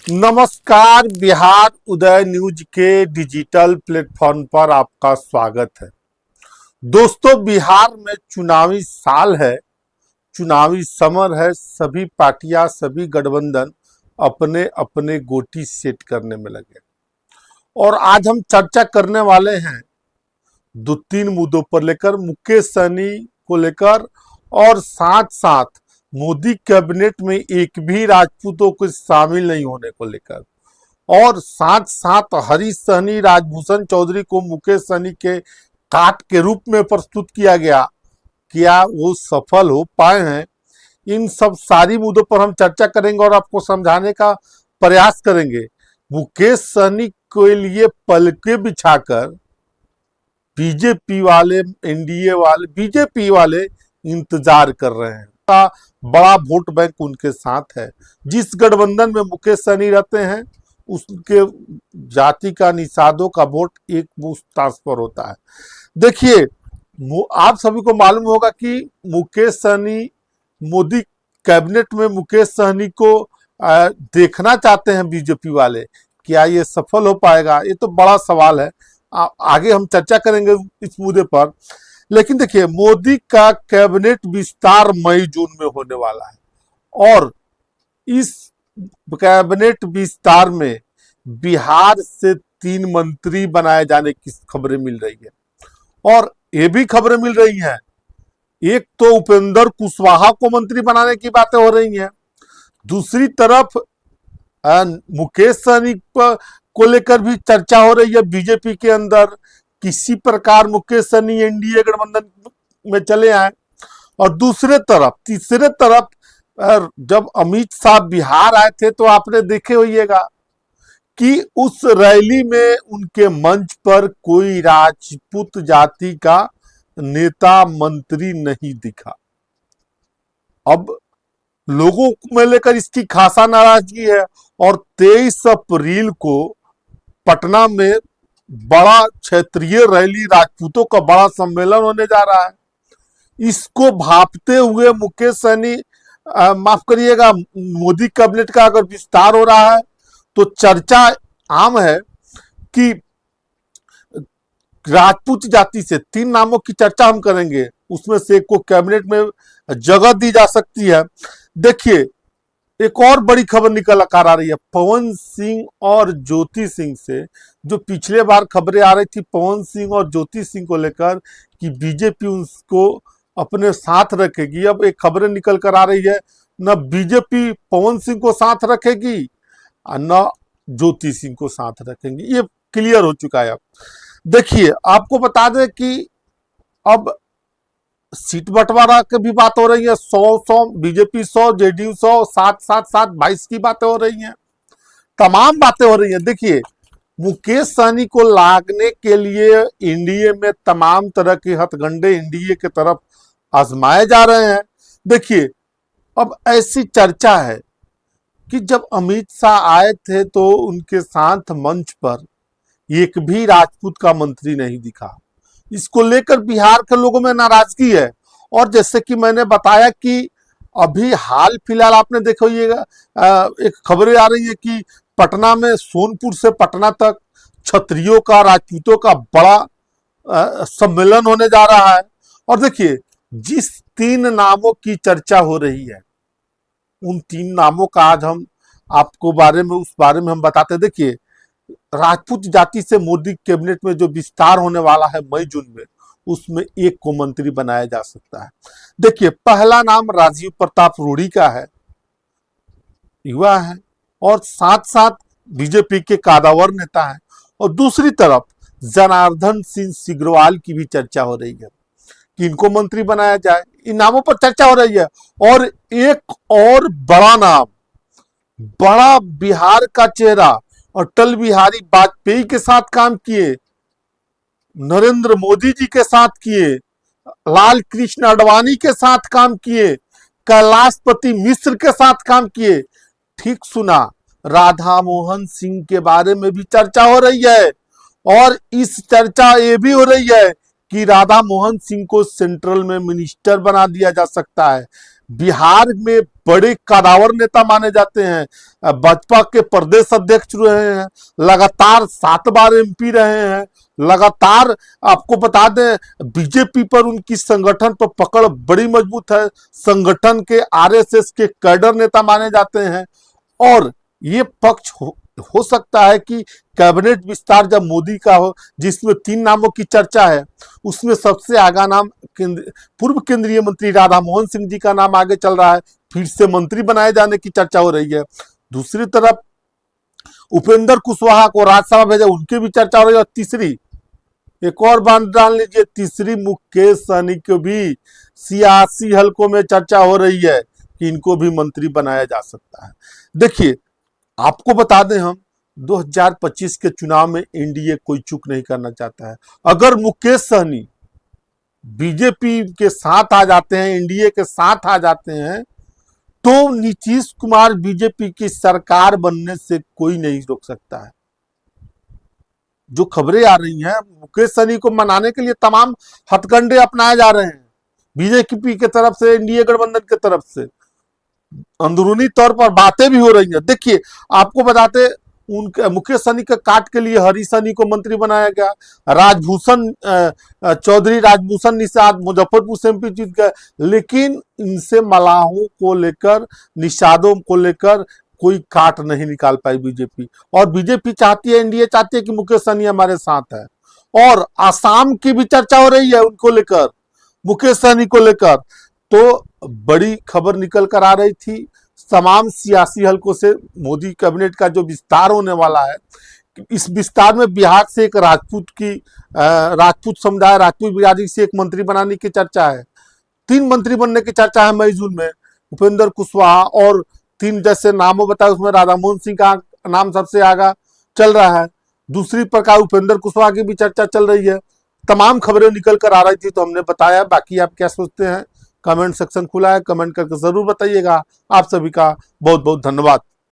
नमस्कार। बिहार उदय न्यूज के digital platform पर आपका स्वागत है। दोस्तों, बिहार में चुनावी साल है, चुनावी समर है। सभी पार्टियां, सभी गठबंधन अपने अपने गोटी सेट करने में लगे और आज हम चर्चा करने वाले हैं दो तीन मुद्दों पर लेकर, मुकेश सहनी को लेकर और साथ साथ मोदी कैबिनेट में एक भी राजपूतों को शामिल नहीं होने को लेकर, और साथ साथ हरीश सहनी, राजभूषण चौधरी को मुकेश सहनी के काट के रूप में प्रस्तुत किया गया। क्या वो सफल हो पाए हैं? इन सब सारी मुद्दों पर हम चर्चा करेंगे और आपको समझाने का प्रयास करेंगे। मुकेश सहनी के लिए पलके बिछाकर बीजेपी वाले, एनडीए वाले, बीजेपी वाले इंतजार कर रहे हैं। का बड़ा वोट बैंक उनके साथ है। जिस गठबंधन में मुकेश सहनी रहते हैं उसके जाति का, निषादों का वोट एक बूथ ट्रांसफर होता है। देखिए, आप सभी को मालूम होगा कि मुकेश सहनी, मोदी कैबिनेट में मुकेश सहनी को देखना चाहते हैं बीजेपी वाले। क्या ये सफल हो पाएगा? ये तो बड़ा सवाल है। आगे हम चर्चा करेंगे इस मुद्दे पर। लेकिन देखिए, मोदी का कैबिनेट विस्तार मई जून में होने वाला है और इस कैबिनेट विस्तार में बिहार से 3 मंत्री बनाए जाने की खबरें मिल रही है। और ये भी खबरें मिल रही हैं, एक तो उपेंद्र कुशवाहा को मंत्री बनाने की बातें हो रही हैं, दूसरी तरफ मुकेश सहनी को लेकर भी चर्चा हो रही है बीजेपी के अंदर। किसी प्रकार मुकेश सहनी एनडीए गठबंधन में चले आए। और दूसरे तरफ, तीसरे तरफ, जब अमित शाह बिहार आए थे तो आपने देखे होइएगा कि उस रैली में उनके मंच पर कोई राजपूत जाति का नेता, मंत्री नहीं दिखा। अब लोगों में लेकर इसकी खासा नाराजगी है और 23 अप्रैल को पटना में बड़ा क्षेत्रीय रैली, राजपूतों का बड़ा सम्मेलन होने जा रहा है। इसको भांपते हुए मुकेश सहनी, माफ करिएगा, मोदी कैबिनेट का अगर विस्तार हो रहा है तो चर्चा आम है कि राजपूत जाति से 3 नामों की चर्चा हम करेंगे, उसमें से एक को कैबिनेट में जगह दी जा सकती है। देखिए, एक और बड़ी खबर निकल कर आ रही है पवन सिंह और ज्योति सिंह से। जो पिछले बार खबरें आ रही थी पवन सिंह और ज्योति सिंह को लेकर कि बीजेपी उसको अपने साथ रखेगी, अब एक खबरें निकल कर आ रही है न बीजेपी पवन सिंह को साथ रखेगी न ज्योति सिंह को साथ रखेंगी। ये क्लियर हो चुका है। अब देखिए, आपको बता दें कि अब सीट बंटवारा की भी बात हो रही है। 100 बीजेपी 100, जेडीयू 100, 7-7-7 22 की बातें हो रही हैं। तमाम बातें हो रही हैं। देखिए, मुकेश सहनी को लागने के लिए एनडीए में तमाम तरह के हथकंडे एनडीए की तरफ आजमाए जा रहे हैं। देखिए, अब ऐसी चर्चा है कि जब अमित शाह आए थे तो उनके साथ मंच पर एक भी राजपूत का मंत्री नहीं दिखा। इसको लेकर बिहार के लोगों में नाराजगी है। और जैसे कि मैंने बताया कि अभी हाल फिलहाल आपने देखो, ये एक खबरें आ रही है कि पटना में, सोनपुर से पटना तक क्षत्रियों का, राजपूतों का बड़ा सम्मेलन होने जा रहा है। और देखिए, जिस 3 नामों की चर्चा हो रही है उन 3 नामों का आज हम आपको उस बारे में हम बताते। देखिए, राजपूत जाति से मोदी कैबिनेट में जो विस्तार होने वाला है मई जून में, उसमें एक को मंत्री बनाया जा सकता है। देखिए, पहला नाम राजीव प्रताप रूडी का है, युवा है और साथ साथ बीजेपी के कद्दावर नेता है। और दूसरी तरफ जनार्दन सिंह सिग्रीवाल की भी चर्चा हो रही है कि इनको मंत्री बनाया जाए। इन नामों पर चर्चा हो रही है। और एक और बड़ा नाम, बड़ा बिहार का चेहरा, अटल बिहारी वाजपेयी के साथ काम किए, नरेंद्र मोदी जी के साथ किए, लाल कृष्ण आडवाणी के साथ काम किए, कैलाशपति मिश्र के साथ काम किए। ठीक सुना, राधा मोहन सिंह के बारे में भी चर्चा हो रही है। और इस चर्चा ये भी हो रही है कि राधा मोहन सिंह को सेंट्रल में मिनिस्टर बना दिया जा सकता है। बिहार में बड़े कदावर नेता माने जाते हैं। भाजपा के प्रदेश अध्यक्ष रहे हैं, लगातार 7 बार एमपी रहे हैं, लगातार आपको बता दें बीजेपी पर उनकी संगठन पर पकड़ बड़ी मजबूत है, संगठन के आरएसएस के कैडर नेता माने जाते हैं। और ये पक्ष हो सकता है कि कैबिनेट विस्तार जब मोदी का हो, जिसमें 3 नामों की चर्चा है, उसमें सबसे आगा नाम पूर्व केंद्रीय मंत्री राधा मोहन सिंह जी का नाम आगे चल रहा है, फिर से मंत्री बनाए जाने की चर्चा हो रही है। दूसरी तरफ उपेंद्र कुशवाहा को राज्यसभा भेजा, उनकी भी चर्चा हो रही है। और तीसरी एक और बात डाल लीजिए, तीसरी मुकेश सहनी को भी सियासी हलकों में चर्चा हो रही है कि इनको भी मंत्री बनाया जा सकता है। देखिए आपको बता दें, हम 2025 के चुनाव में एनडीए कोई चूक नहीं करना चाहता है। अगर मुकेश सहनी बीजेपी के साथ आ जाते हैं, एनडीए के साथ आ जाते हैं, तो नीतीश कुमार बीजेपी की सरकार बनने से कोई नहीं रोक सकता है। जो खबरें आ रही हैं, मुकेश सहनी को मनाने के लिए तमाम हथकंडे अपनाए जा रहे हैं बीजेपी की तरफ से, एनडीए गठबंधन की तरफ से। अंदरूनी तौर पर बातें भी हो रही हैं। देखिए आपको बताते, उनके मुकेश सहनी के काट के लिए हरी सहनी को मंत्री बनाया गया, राजभूषण चौधरी राजभूषण निषाद मुजफ्फरपुर से एमपी जीत गए, लेकिन इनसे मलाहों को लेकर, निषादों को लेकर कोई काट नहीं निकाल पाई बीजेपी। और बीजेपी चाहती है, एनडीए चाहती है कि मुकेश सहनी हमारे साथ है। और आसाम की भी चर्चा हो रही है उनको लेकर, मुकेश सहनी को लेकर। तो बड़ी खबर निकल कर आ रही थी तमाम सियासी हलकों से, मोदी कैबिनेट का जो विस्तार होने वाला है, इस विस्तार में बिहार से एक राजपूत समुदाय, राजपूत बिरादरी से एक मंत्री बनाने की चर्चा है। 3 मंत्री बनने की चर्चा है मई जून में, उपेंद्र कुशवाहा और 3 जैसे नामों बताए, उसमें राधा मोहन सिंह का नाम सबसे आगा चल रहा है। दूसरी प्रकार उपेंद्र कुशवाहा की भी चर्चा चल रही है। तमाम खबरें निकल कर आ रही थी तो हमने बताया। बाकी आप क्या सोचते हैं, कमेंट सेक्शन खुला है, कमेंट करके जरूर बताइएगा। आप सभी का बहुत बहुत धन्यवाद।